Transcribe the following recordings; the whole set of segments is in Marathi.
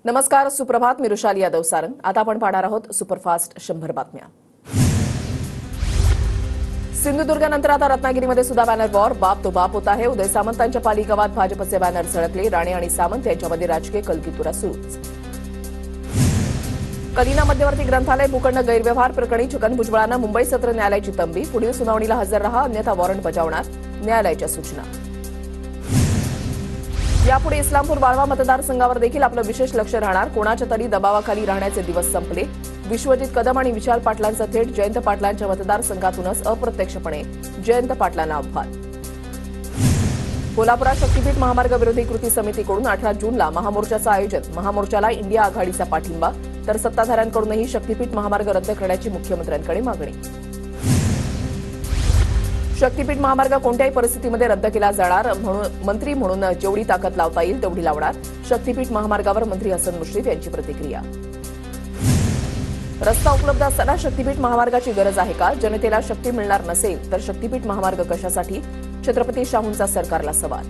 नमस्कार, सुप्रभात. मी रुशाली यादव सारंग. आता आपण पाहणार आहोत सुपरफास्ट 100 बातम्या. सिंधुदुर्गानंतर आता रत्नागिरीमध्ये सुद्धा बॅनर वॉर. बाप तो बाप होता है. उदय सामंतांच्या पाली गावात भाजपचे बॅनर झळकले. राणे आणि सामंत यांच्यामध्ये राजकीय कलगीतुरा सुरूच. कलिना मध्यवर्ती ग्रंथालय भूखंड गैरव्यवहार प्रकरणी छगन भुजबळांना मुंबई सत्र न्यायालयाची तंबी. पुढील सुनावणीला हजर रहा, अन्यथा वॉरंट बजावणार, न्यायालयाच्या सूचना. यापुढे इस्लामपूर वाळवा मतदारसंघावर देखील आपलं विशेष लक्ष राहणार. कोणाच्या तरी दबावाखाली राहण्याचे दिवस संपले. विश्वजित कदम आणि विशाल पाटलांचं थेट जयंत पाटलांच्या मतदारसंघातूनच अप्रत्यक्षपणे जयंत पाटलांना आव्हान. कोल्हापुरात शक्तीपीठ महामार्ग विरोधी कृती समितीकडून 18 जूनला महामोर्चाचं आयोजन. महामोर्चाला इंडिया आघाडीचा पाठिंबा, तर सत्ताधाऱ्यांकडूनही शक्तीपीठ महामार्ग रद्द करण्याची मुख्यमंत्र्यांकडे मागणी. शक्तीपीठ महामार्ग कोणत्याही परिस्थितीमध्ये रद्द केला जाणार, मंत्री म्हणून जेवढी ताकद लावता येईल तेवढी लावणार. शक्तीपीठ महामार्गावर मंत्री हसन मुश्रीफ यांची प्रतिक्रिया. रस्ता उपलब्ध असताना शक्तीपीठ महामार्गाची गरज आहे का? जनतेला शक्ती मिळणार नसेल तर शक्तीपीठ महामार्ग कशासाठी? छत्रपती शाहूंचा सरकारला सवाल.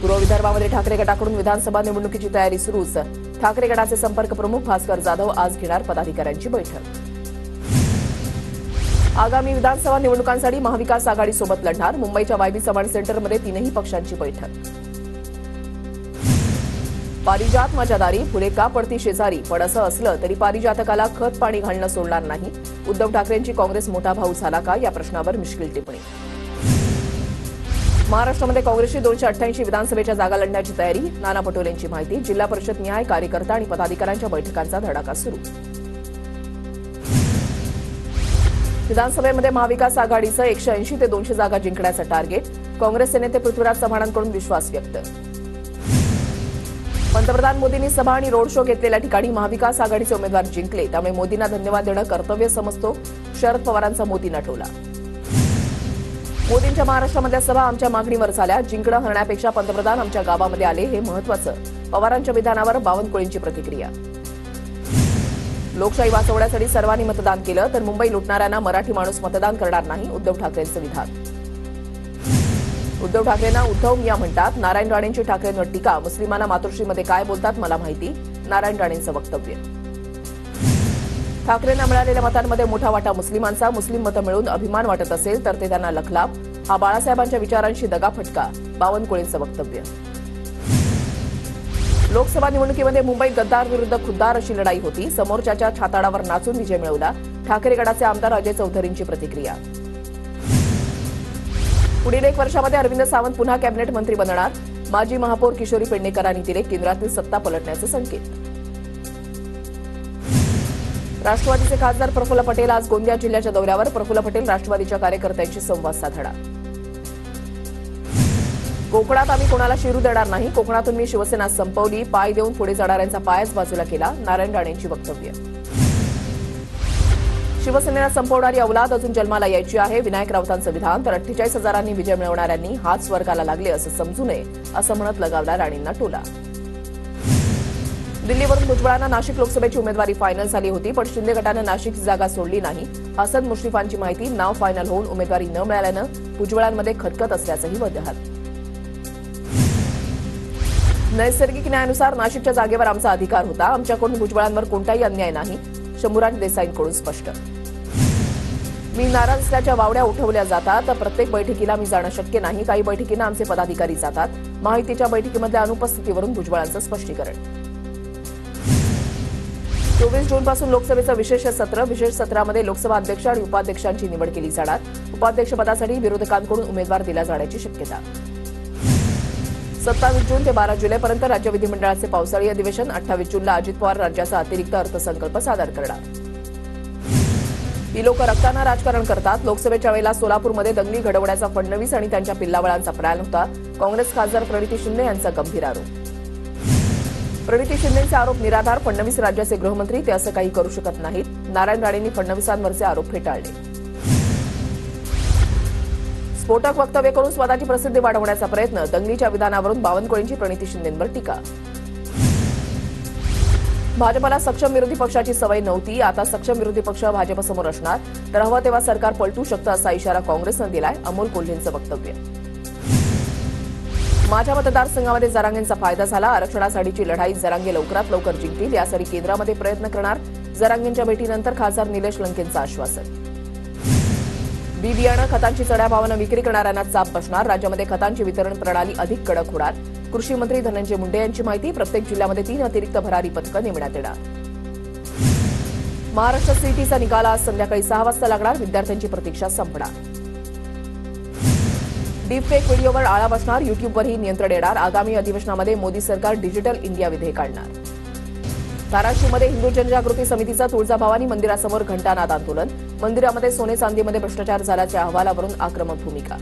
पूर्व विदर्भामध्ये ठाकरे गटाकडून विधानसभा निवडणुकीची तयारी सुरूच. ठाकरे गटाचे संपर्क प्रमुख भास्कर जाधव आज घेणार पदाधिकाऱ्यांची बैठक. आगामी विधानसभा निवडणुकांसाठी महाविकास आघाडीसोबत लढणार. मुंबईच्या वायबी चव्हाण सेंटरमध्ये तीनही पक्षांची बैठक. पारिजात माझ्या दारी, फुले का पडती शेजारी? पण असं असलं तरी पारिजातकाला खत पाणी घालणं सोडणार नाही. उद्धव ठाकरेंची काँग्रेस मोठा भाऊ झाला का, या प्रश्नावर मिश्किल टिप्पणी. महाराष्ट्रामध्ये काँग्रेसची 288 विधानसभेच्या जागा लढण्याची तयारी. नाना पटोलेंची माहिती. जिल्हा परिषद न्याय कार्यकर्ता आणि पदाधिकाऱ्यांच्या बैठकांचा धडाका सुरू. विधानसभेमध्ये महाविकास आघाडीचं 180 ते 200 जागा जिंकण्याचं टार्गेट. काँग्रेसचे नेते पृथ्वीराज चव्हाणांकडून विश्वास व्यक्त. पंतप्रधान मोदींनी सभा आणि रोड शो घेतलेल्या ठिकाणी महाविकास आघाडीचे उमेदवार जिंकले, त्यामुळे मोदींना धन्यवाद देणं कर्तव्य समजतो. शरद पवारांचा मोदींना टोला. मोदींच्या महाराष्ट्रामधल्या सभा आमच्या मागणीवर झाल्या. जिंकणं हरण्यापेक्षा पंतप्रधान आमच्या गावामध्ये आले हे महत्वाचं. पवारांच्या विधानावर बावनकुळेंची प्रतिक्रिया. लोकशाही वाचवण्यासाठी सर्वांनी मतदान केलं तर मुंबई लुटणाऱ्यांना मराठी माणूस मतदान करणार नाही, उद्धव ठाकरेंचं विधान. उद्धव ठाकरेंना उद्धव मिया म्हणतात. नारायण राणेंची ठाकरेंवर टीका. मुस्लिमांना मातोश्रीमध्ये काय बोलतात मला माहिती, नारायण राणेंचं वक्तव्य. ठाकरेंना मिळालेल्या मतांमध्ये मोठा वाटा मुस्लिमांचा. मुस्लिम मतं मिळून अभिमान वाटत असेल तर ते त्यांना लखलाप. हा बाळासाहेबांच्या विचारांशी दगाफटका, बावनकुळेंचं वक्तव्य. लोकसभा निवडणुकीमध्ये मुंबईत गद्दार विरुद्ध खुद्दार अशी लढाई होती. समोरच्याच्या छाताडावर नाचून विजय मिळवला. ठाकरे गटाचे आमदार अजय चौधरींची प्रतिक्रिया. पुढील 1 वर्षामध्ये अरविंद सावंत पुन्हा कॅबिनेट मंत्री बनणार. माजी महापौर किशोरी पेडणेकरांनी दिले केंद्रातील सत्ता पलटण्याचे संकेत. राष्ट्रवादीचे खासदार प्रफुल्ल पटेल आज गोंदिया जिल्ह्याच्या दौऱ्यावर. प्रफुल्ल पटेल राष्ट्रवादीच्या कार्यकर्त्यांशी संवाद साधणार. कोकणात आम्ही कोणाला शिरू देणार नाही. कोकणातून मी शिवसेना संपवली. पाय देऊन पुढे जाणाऱ्यांचा पायच बाजूला केला, नारायण राणेंची वक्तव्य. शिवसेनेला संपवणारी अवलाद अजून जन्माला यायची आहे, विनायक राऊतांचं विधान. तर 48,000 विजय मिळवणाऱ्यांनी हात स्वर्गाला लागले असं समजू नये, असं म्हणत लगावला राणेंना टोला. दिल्लीवरून भुजबळांना नाशिक लोकसभेची उमेदवारी फायनल झाली होती, पण शिंदे गटानं नाशिकची जागा सोडली नाही. हसन मुश्रीफांची माहिती. नाव फायनल होऊन उमेदवारी न मिळाल्यानं भुजबळांमध्ये खतखत असल्याचंही वजाहत. नैसर्गिक न्यायानुसार नाशिकच्या जागेवर आमचा अधिकार होता. आमच्याकडून भुजबळांवर कोणताही अन्याय नाही, शंभूराज देसाईंकडून स्पष्ट. मी नाराज असल्याच्या वावड्या उठवल्या जातात. प्रत्येक बैठकीला मी जाणं शक्य नाही. काही बैठकींना आमचे पदाधिकारी जातात. माहितीच्या बैठकीमधल्या अनुपस्थितीवरून भुजबळांचं स्पष्टीकरण. 24 जूनपासून लोकसभेचं विशेष सत्र. विशेष सत्रामध्ये लोकसभा अध्यक्ष आणि उपाध्यक्षांची निवड केली जाणार. उपाध्यक्षपदासाठी विरोधकांकडून उमेदवार दिला जाण्याची शक्यता. 27 जून ते 12 जुलैपर्यंत राज्य विधिमंडळाचे पावसाळी अधिवेशन. 28 जूनला अजित पवार राज्याचा अतिरिक्त अर्थसंकल्प सादर करणार. ही लोक रक्ताना राजकारण करतात. लोकसभेच्या वेळेला सोलापूरमध्ये दंगली घडवण्याचा फडणवीस आणि त्यांच्या पिल्लावळांचा प्लॅन होता. काँग्रेस खासदार प्रणिती शिंदे यांचा गंभीर आरोप. प्रणिती शिंदेचे आरोप निराधार. फडणवीस राज्याचे गृहमंत्री, ते असं काही करू शकत नाहीत. नारायण राणेंनी फडणवीसांवरचे आरोप फेटाळले. स्फोटक वक्तव्य करून स्वतःची प्रसिद्धी वाढवण्याचा प्रयत्न. दंगलीच्या विधानावरून बावनकुळेंची प्रणिती शिंदेंवर टीका. भाजपला सक्षम विरोधी पक्षाची सवय नव्हती, आता सक्षम विरोधी पक्ष भाजपसमोर असणार, तर हवं तेव्हा सरकार पलटू शकतं असा इशारा काँग्रेसनं दिलाय. अमोल कोल्हेंचं वक्तव्य. माझ्या मतदारसंघामध्ये जरांगेंचा फायदा झाला. आरक्षणासाठीची लढाई जरांगे लवकरात लवकर जिंकतील यासाठी केंद्रामध्ये प्रयत्न करणार. जरांगेंच्या भेटीनंतर खासदार निलेश लंकेंचं आश्वासन. बी बियाणं खतांची चढ्या भावानं विक्री करणाऱ्यांना चाप बसणार. राज्यामध्ये खतांची वितरण प्रणाली अधिक कडक होणार. कृषी मंत्री धनंजय मुंडे यांची माहिती. प्रत्येक जिल्ह्यामध्ये 3 अतिरिक्त भरारी पथकं नेमण्यात येणार. महाराष्ट्र सीईटीचा निकाल आज संध्याकाळी 6 वाजता लागणार. विद्यार्थ्यांची प्रतीक्षा संपणार. डीपफेक व्हिडिओवर आळा बसणार. युट्यूबवरही नियंत्रण येणार. आगामी अधिवेशनामध्ये मोदी सरकार डिजिटल इंडिया विधेयक आणणार. धाराशिवमध्ये हिंदू जनजागृती समितीचा तुळजाभवानी मंदिरासमोर घंटानाद आंदोलन. मंदिरामध्ये सोने चांदीमध्ये भ्रष्टाचार झाल्याच्या अहवालावरून आक्रमक भूमिका.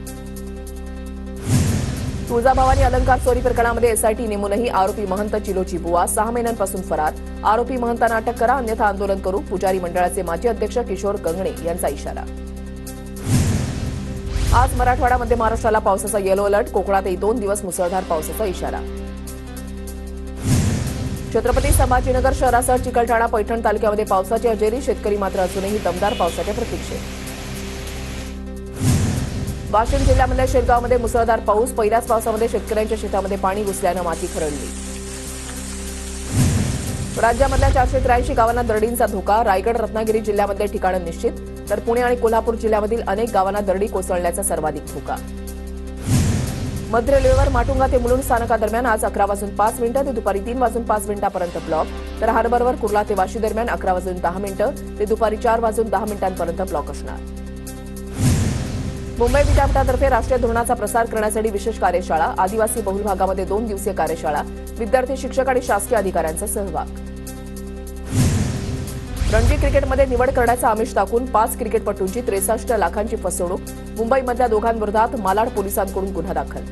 तुळजाभवानी अलंकार चोरी प्रकरणामध्ये एसआयटी नेमूनही आरोपी महंत चिलोची बुवा 6 महिन्यांपासून फरार. आरोपी महंतांना अटक करा अन्यथा आंदोलन करू. पुजारी मंडळाचे माजी अध्यक्ष किशोर गंगणे यांचा इशारा. आज मराठवाडा महाराष्ट्राला पावसाचा येलो अलर्ट. कोकणातही 2 दिवस मुसळधार पावसाचा इशारा. छत्रपती संभाजीनगर शहरासह चिकलठाणा पैठण तालुक्यामध्ये पावसाची हजेरी. शेतकरी मात्र अजूनही दमदार पावसाच्या प्रतीक्षेत. वाशिम जिल्ह्यामधल्या शेतगावमध्ये मुसळधार पाऊस. पहिल्याच पावसामध्ये शेतकऱ्यांच्या शेतामध्ये पाणी घुसल्यानं माती खरडली. राज्यामधल्या 483 गावांना दरडींचा धोका. रायगड रत्नागिरी जिल्ह्यामधले ठिकाणं निश्चित, तर पुणे आणि कोल्हापूर जिल्ह्यामधील अनेक गावांना दरडी कोसळण्याचा सर्वाधिक धोका. मध्य रेल्वेवर माटुंगा ते मुलुंड स्थानकादरम्यान आज 11:05 ते दुपारी 3:05 ब्लॉक, तर हार्बरवर कुर्ला ते वाशी दरम्यान 11:10 ते दुपारी 4:10 ब्लॉक असणार. मुंबई विद्यापीठातर्फे राष्ट्रीय धोरणाचा प्रसार करण्यासाठी विशेष कार्यशाळा. आदिवासी बहुल भागामध्ये 2 दिवसीय कार्यशाळा. विद्यार्थी, शिक्षक आणि शासकीय अधिकाऱ्यांचा सहभाग. रणजी क्रिकेटमध्ये निवड करण्याचं आमिष दाखवून 5 क्रिकेटपटूंची 63 लाखांची फसवणूक. मुंबईमधल्या दोघांविरोधात मालाड पोलिसांकडून गुन्हा दाखल.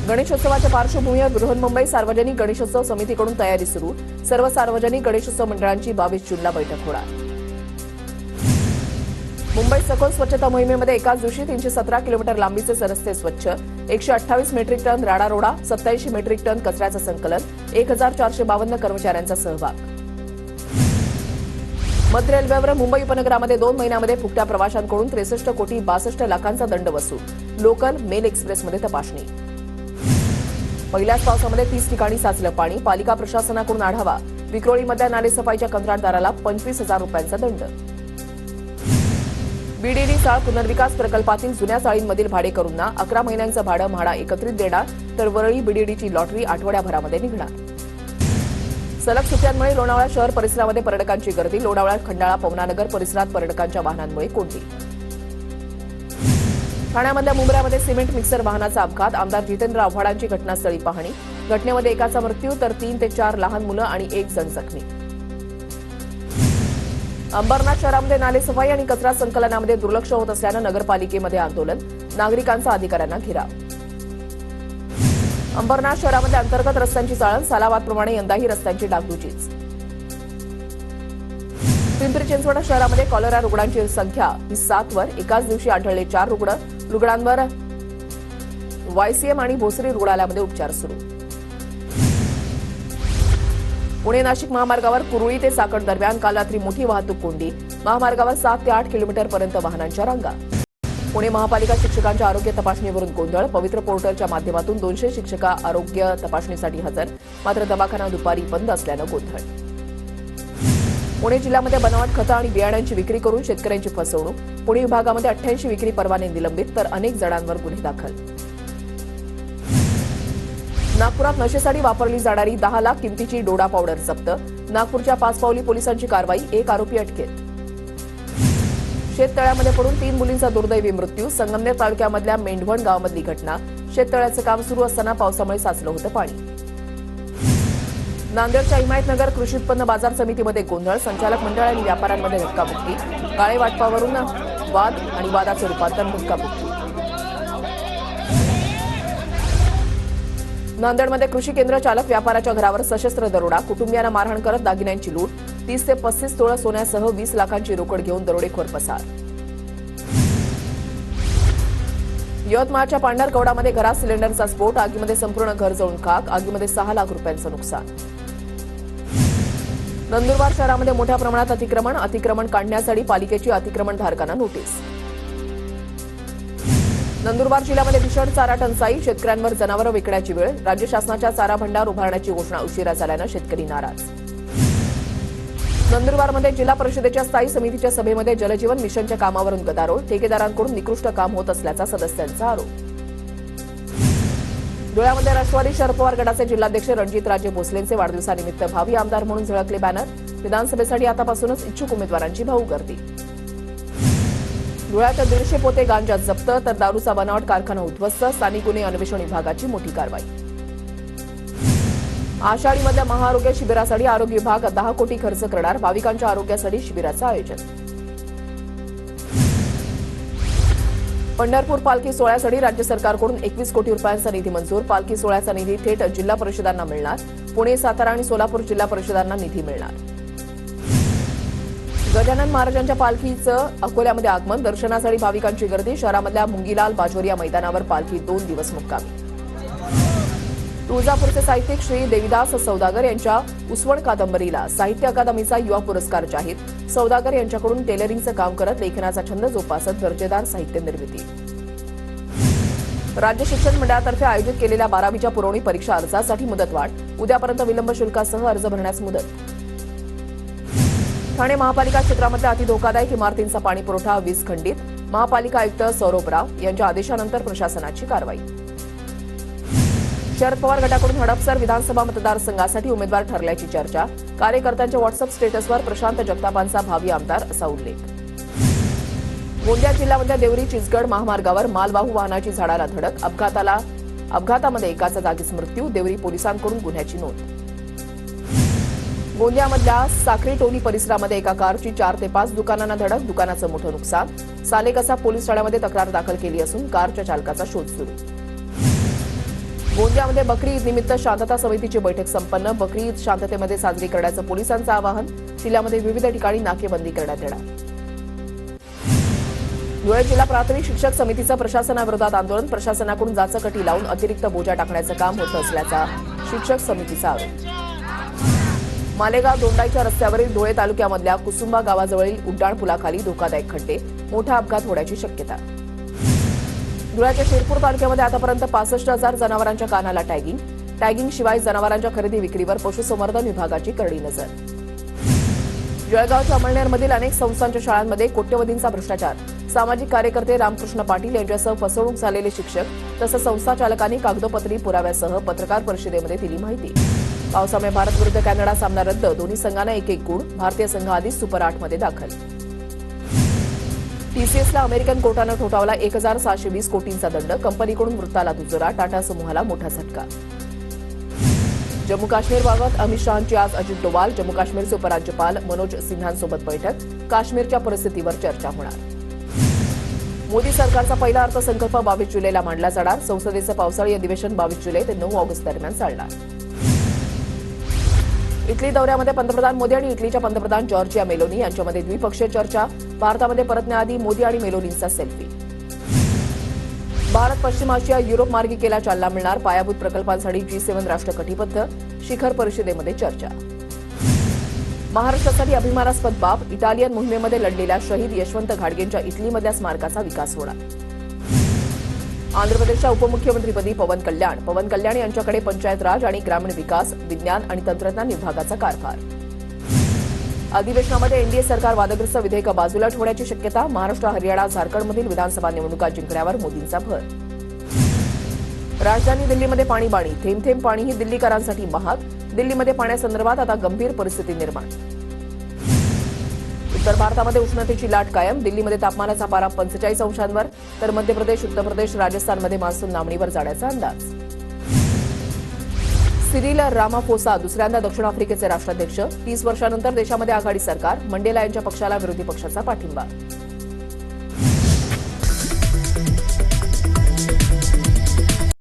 गणेशोत्सवाच्या पार्श्वभूमीवर बृहन्मुंबई सार्वजनिक गणेशोत्सव समितीकडून तयारी सुरू. सर्व सार्वजनिक गणेशोत्सव मंडळांची 22 जूनला बैठक होणार. मुंबई सखोल स्वच्छता मोहिमेमध्ये एकाच दिवशी 317 किलोमीटर लांबीचे रस्ते स्वच्छ. 128 मेट्रिक टन राडा रोडा. 87 मेट्रिक टन कचऱ्याचं संकलन. 1452 कर्मचाऱ्यांचा सहभाग. मध्य रेल्वेवर मुंबई उपनगरामध्ये 2 महिन्यामध्ये फुकट्या प्रवाशांकडून 63 कोटी 62 लाखांचा दंड वसूल. लोकल, मेल एक्सप्रेसमध्ये तपासणी. पहिल्याच पावसामध्ये 30 ठिकाणी साचलं पाणी. पालिका प्रशासनाकडून आढावा. विक्रोळीमधल्या नालेसफाईच्या कंत्राटदाराला 25,000 रुपयांचा दंड. बीडीडी चाळ पुनर्विकास प्रकल्पातील जुन्या चाळींमधील भाडेकरूंना 11 महिन्यांचं भाडं म्हाडा एकत्रित देणार, तर वरळी बीडीडीची लॉटरी आठवड्याभरामध्ये निघणार. सलग सुट्ट्यांमुळे लोणावळा शहर परिसरामध्ये पर्यटकांची गर्दी. लोणावळा, खंडाळा, पवनानगर परिसरात पर्यटकांच्या वाहनांमुळे कोंडी. ठाण्यामधल्या मुंब्र्यामध्ये सिमेंट मिक्सर वाहनाचा अपघात. आमदार जितेंद्र आव्हाडांची घटनास्थळी पाहणी. घटनेमध्ये एकाचा मृत्यू, तर 3 ते 4 लहान मुलं आणि 1 जण जखमी. अंबरनाथ शहरामध्ये नालेसफाई आणि कचरा संकलनामध्ये दुर्लक्ष होत असल्यानं नगरपालिकेमध्ये आंदोलन. नागरिकांचा अधिकाऱ्यांना घेराव. अंबरनाथ शहरामध्ये अंतर्गत रस्त्यांची चाळण. सालाबादप्रमाणे यंदाही रस्त्यांची डागडुजीच. पिंपरी चिंचवड शहरामध्ये कॉलरा रुग्णांची संख्या ही 7 वर. एकाच दिवशी आढळले 4 रुग्ण. रुग्णांवर वायसीएम आणि भोसरी रुग्णालयामध्ये उपचार सुरू. पुणे नाशिक महामार्गावर कुरुळी ते साकड दरम्यान काल रात्री मोठी वाहतूक कोंडी. महामार्गावर 7 ते 8 किलोमीटरपर्यंत वाहनांच्या रांगा. पुणे महापालिका शिक्षकांच्या आरोग्य तपासणीवरून गोंधळ. पवित्र पोर्टलच्या माध्यमातून 200 शिक्षका आरोग्य तपासणीसाठी हजर, मात्र दवाखाना दुपारी बंद असल्यानं गोंधळ. पुणे जिल्ह्यामध्ये बनावट खतं आणि बियाण्यांची विक्री करून शेतकऱ्यांची फसवणूक. पुणे विभागामध्ये 88 विक्री परवाने निलंबित, तर अनेक जणांवर गुन्हे दाखल. नागपुरात नशेसाठी वापरली जाणारी 10 लाख किमतीची डोडा पावडर जप्त. नागपूरच्या पाचपावली पोलिसांची कारवाई. 1 आरोपी अटकेत. शेततळ्यामध्ये पडून 3 मुलींचा दुर्दैवी मृत्यू. संगमनेर तालुक्यामधल्या मेंढवण गावामधली घटना. शेततळ्याचं काम सुरू असताना पावसामुळे साचलं होतं पाणी. नांदेडच्या हिमायतनगर कृषी उत्पन्न बाजार समितीमध्ये गोंधळ. संचालक मंडळ आणि व्यापाऱ्यांमध्ये धक्काबुक्की. काळे वाटपावरून वाद आणि वादाचं रूपांतर धक्काबुक्की. नांदेडमध्ये कृषी केंद्र चालक व्यापाराच्या घरावर सशस्त्र दरोडा. कुटुंबियांना मारहाण करत दागिन्यांची लूट. 30 ते 35 तोळा सोन्यासह 20 लाखांची रोकड घेऊन दरोडेखोर पसार. यवतमाळच्या पांढरकवडामध्ये घरात सिलेंडरचा स्फोट. आगीमध्ये संपूर्ण घर जळून खाक. आगीमध्ये 6 लाख रुपयांचं नुकसान. नंदुरबार शहरामध्ये मोठ्या प्रमाणात अतिक्रमण काढण्यासाठी पालिकेची अतिक्रमणधारकांना नोटीस. नंदुरबार जिल्ह्यामध्ये भीषण चारा टंचाई, शेतकऱ्यांवर जनावरं विकण्याची वेळ. राज्य शासनाच्या चारा भंडार उभारण्याची घोषणा उशिरा झाल्यानं शेतकरी नाराज. नंदुरबारमध्ये जिल्हा परिषदेच्या स्थायी समितीच्या सभेमध्ये जलजीवन मिशनच्या कामावरून गदारोळ. ठेकेदारांकडून निकृष्ट काम होत असल्याचा सदस्यांचा आरोप. धुळ्यामध्ये राष्ट्रवादी शरद पवार गटाचे जिल्हाध्यक्ष रणजितराजे भोसलेंचे वाढदिवसानिमित्त भावी आमदार म्हणून झळकले बॅनर. विधानसभेसाठी आतापासूनच इच्छुक उमेदवारांची भाऊ गर्दी. धुळ्यात 150 पोते गांजा जप्त, तर दारूचा बनावट कारखाना उद्ध्वस्त. स्थानिक गुन्हे अन्वेषण विभागाची मोठी कारवाई. आषाढीमधल्या महाआरोग्य शिबिरासाठी आरोग्य विभाग 10 कोटी खर्च करणार. भाविकांच्या आरोग्यासाठी शिबिराचं आयोजन. पंढरपूर पालखी सोहळ्यासाठी राज्य सरकारकडून 21 कोटी रुपयांचा निधी मंजूर. पालखी सोहळ्याचा निधी थेट जिल्हा परिषदांना मिळणार. पुणे, सातारा आणि सोलापूर जिल्हा परिषदांना निधी मिळणार. गजानन महाराजांच्या पालखीचं अकोल्यामध्ये आगमन. दर्शनासाठी भाविकांची गर्दी. शहरामधल्या मुंगीलाल बाजोरिया मैदानावर पालखी 2 दिवस मुक्कामी. तुळजापूरचे साहित्यिक श्री देविदास सौदागर यांच्या उसवण कादंबरीला साहित्य अकादमीचा युवा पुरस्कार जाहीर. सौदागर यांच्याकडून टेलरिंगचं काम करत लेखनाचा छंद जोपासत दर्जेदार साहित्य निर्मिती. राज्य शिक्षण मंडळातर्फे आयोजित केलेल्या 12वीच्या पुरवणी परीक्षा अर्जासाठी मुदतवाढ. उद्यापर्यंत विलंब शुल्कासह अर्ज भरण्यास मुदत. ठाणे महापालिका क्षेत्रामधल्या अतिधोकादायक इमारतींचा पाणीपुरवठा वीज खंडित. महापालिका आयुक्त सौरभ राव यांच्या आदेशानंतर प्रशासनाची कारवाई. शरद पवार गटाकडून हडपसर विधानसभा मतदारसंघासाठी उमेदवार ठरल्याची चर्चा. कार्यकर्त्यांच्या व्हॉट्सअप स्टेटसवर प्रशांत जगतापांचा भावी आमदार असा उल्लेख. गोंदिया जिल्ह्यामधल्या देवरी चिचगड महामार्गावर मालवाहू वाहनाची झाडाला धडक. अपघातामध्ये एकाचा जागीच मृत्यू. देवरी पोलिसांकडून गुन्ह्याची नोंद. गोंदियामधल्या साखरी टोली परिसरामध्ये एका कारची 4 ते 5 दुकानांना धडक. दुकानाचं मोठं नुकसान. सालेकसा पोलीस ठाण्यामध्ये तक्रार दाखल केली असून कारच्या चालकाचा शोध सुरू. गोंदियामध्ये बकरी ईद निमित्त शांतता समितीची बैठक संपन्न. बकरी ईद शांततेमध्ये साजरी करण्याचं पोलिसांचं आवाहन. जिल्ह्यामध्ये विविध ठिकाणी नाकेबंदी करण्यात येणार. धुळे जिल्हा प्राथमिक शिक्षक समितीचं प्रशासनाविरोधात आंदोलन. प्रशासनाकडून जाचकटी लावून अतिरिक्त बोजा टाकण्याचं काम होत असल्याचा शिक्षक समितीचा आरोप. मालेगाव दोंडाईच्या रस्त्यावरील धुळे तालुक्यामधल्या कुसुंबा गावाजवळील उड्डाण पुलाखाली धोकादायक खड्डे. मोठा अपघात होण्याची शक्यता. धुळ्याच्या शिरपूर तालुक्यामध्ये आतापर्यंत 65,000 जनावरांच्या कानाला टॅगिंग. टॅगिंगशिवाय जनावरांच्या खरेदी विक्रीवर पशुसंवर्धन विभागाची करडी नजर. जळगावच्या अमळनेरमधील अनेक संस्थांच्या शाळांमध्ये कोट्यवधींचा भ्रष्टाचार. सामाजिक कार्यकर्ते रामकृष्ण पाटील यांच्यासह फसवणूक झालेले शिक्षक तसंच संस्था चालकांनी कागदोपत्री पुराव्यासह पत्रकार परिषदेमध्ये दिली माहिती. पावसामुळे भारत विरुद्ध कॅनडा सामना रद्द. दोन्ही संघांना 1-1 गुण. भारतीय संघ आधीच सुपर 8मध्ये दाखल. टीसीएसला अमेरिकन कोर्टानं ठोठावला 1,620 कोटींचा दंड. कंपनीकडून वृत्ताला दुजोरा. टाटा समूहाला मोठा झटका. जम्मू काश्मीरबाबत अमित शहांची आज अजित डोवाल. जम्मू काश्मीरचे उपराज्यपाल मनोज सिन्हांसोबत बैठक. काश्मीरच्या परिस्थितीवर चर्चा होणार. मोदी सरकारचा पहिला अर्थसंकल्प 22 जुलैला मांडला जाणार. संसदेचं पावसाळी अधिवेशन 22 जुलै ते 9 ऑगस्ट दरम्यान चालणार. इटली दौऱ्यामध्ये पंतप्रधान मोदी आणि इटलीच्या पंतप्रधान जॉर्जिया मेलोनी यांच्यामध्ये द्विपक्षीय चर्चा. भारतामध्ये परतण्याआधी मोदी आणि मेलोनींचा सेल्फी. भारत पश्चिम आशिया युरोप मार्गिकेला चालना मिळणार. पायाभूत प्रकल्पांसाठी G7 राष्ट्र कटिबद्ध. शिखर परिषदेमध्ये चर्चा. महाराष्ट्रासाठी अभिमानास्पद बाब. इटालियन मोहिमेमध्ये लढलेल्या शहीद यशवंत घाडगेंच्या इटलीमधल्या स्मारकाचा विकास होणार. आंध्र प्रदेशच्या उपमुख्यमंत्रीपदी पवन कल्याण. पवन कल्याण यांच्याकडे पंचायत राज आणि ग्रामीण विकास, विज्ञान आणि तंत्रज्ञान विभागाचा कारभार. अधिवेशनामध्ये एनडीए सरकार वादग्रस्त विधेयकं बाजूला ठेवण्याची शक्यता. महाराष्ट्र, हरियाणा, झारखंडमधील विधानसभा निवडणुका जिंकण्यावर मोदींचा भर. राजधानी दिल्लीमध्ये पाणीबाणी. थेंब थेंब पाणीही दिल्लीकरांसाठी महाग. दिल्लीमध्ये पाण्यासंदर्भात आता गंभीर परिस्थिती निर्माण. उत्तर भारतामध्ये उष्णतेची लाट कायम. दिल्लीमध्ये तापमानाचा पारा 45 अंशांवर तर मध्य प्रदेश, उत्तर प्रदेश, राजस्थानमध्ये मान्सून नामणीवर जाण्याचा अंदाज. सिरिल रामाफोसा दुसऱ्यांदा दक्षिण आफ्रिकेचे राष्ट्राध्यक्ष. 30 वर्षांनंतर देशामध्ये आघाडी सरकार. मंडेला यांच्या पक्षाला विरोधी पक्षाचा पाठिंबा.